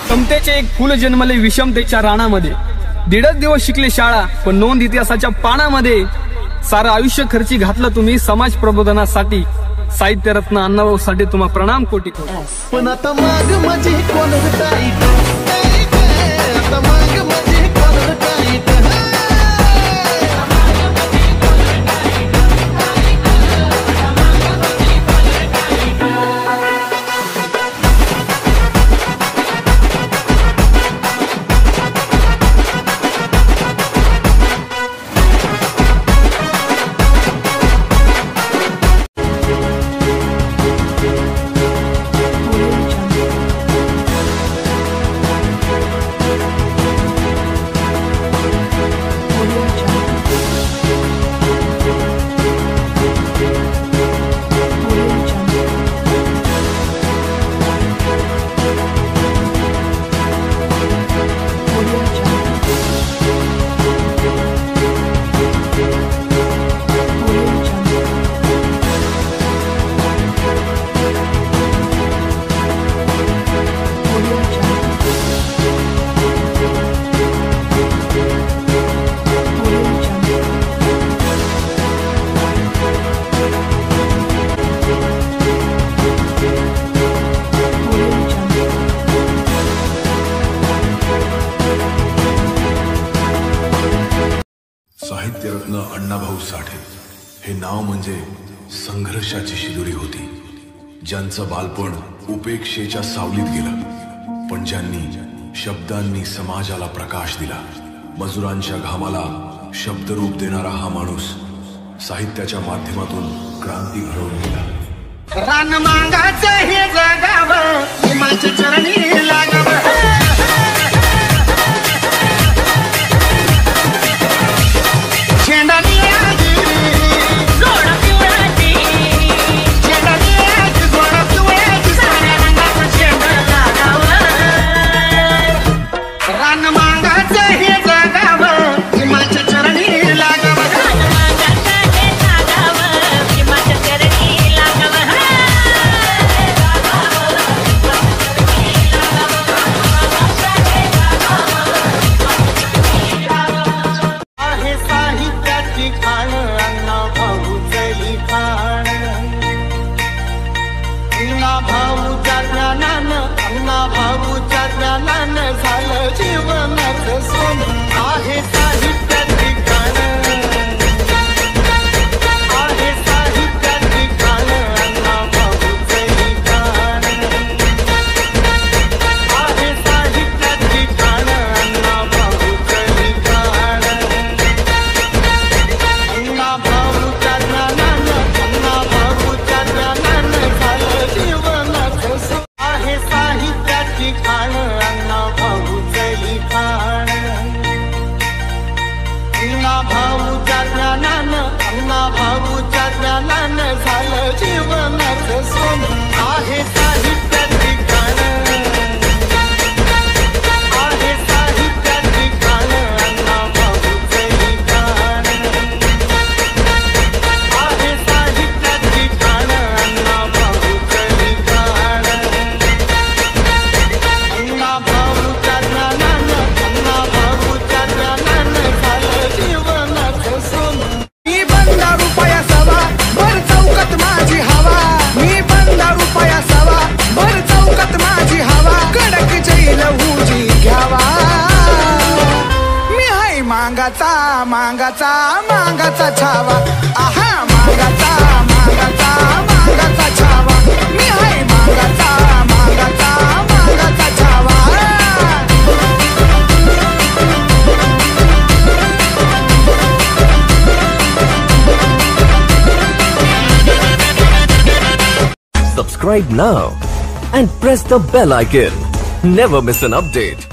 समतेचे एक फुल जन्मले विषमतेच्या राणामध्ये। 1.5 दिवस शिकले शाळा, पण नोंद इतिहासाच्या पानामध्ये। सारं आयुष्य खर्ची घातलं तुम्ही समाज प्रबोधनासाठी। साहित्य रत्न अण्णाभाऊ साठे तुम्हा प्रणाम कोटी कोटी। पण आता माग माझी कॉलर टाईट, आता माग माझी कॉलर टाईट। साहित्यरत्न अण्णाभाऊ साठे हे नाव म्हणजे संघर्षाची शिदोरी होती, ज्यांचं बालपण उपेक्षेच्या सावलीत गेलं, पण ज्यांनी शब्दांनी समाजाला प्रकाश दिला। मजुरांच्या घामाला शब्दरूप देणारा हा माणूस साहित्याच्या माध्यमातून क्रांती घडवून गेला। रानमांगाचं हे जगावं, हिमाच्या चरणी लागावं। अण्णाभाऊच्या ज्ञानानं झालं जीवनाचं सोनं आहे साहित्याची कान, आहे साहित्याची कान। अण्णाभाऊचं लिखाण आहे साहित्याची कान, अण्णाभाऊचं लिखाण। अण्णाभाऊच्या ज्ञानानं, अण्णाभाऊच्या ज्ञानानं झालं जीवनाचं सोनं आहे साहित्याची कान। अण्णाभाऊचं लिखाण अण्णाभाऊच्या ज्ञानानं, अण्णाभाऊच्या ज्ञानानं झालं जीवनाचं सोनं आहे साहित्याची कान, आहे साहित्याची कान। अण्णाभाऊचं लिखाण आहे साहित्याची कान, अण्णाभाऊचं लिखाण। अण्णाभाऊच्या ज्ञानानं, अण्णाभाऊच्या ज्ञानानं झालं जीवनाचं सोनं। मी बंदा रुपया सवा, भर चौकात माझी हवा। मी बंदा रुपया सवा, भर चौकात माझी हवा। कडक जैल हुजी घ्यावा, मी हाय मांगाचा मांगाचा मांगाचा छावा। आहा मांगाचा मांगाचा मांगाचा छावा, मी हाय मांगाचा मांगाचा मांगाचा Chhava. Subscribe now and press the bell icon. Never miss an update.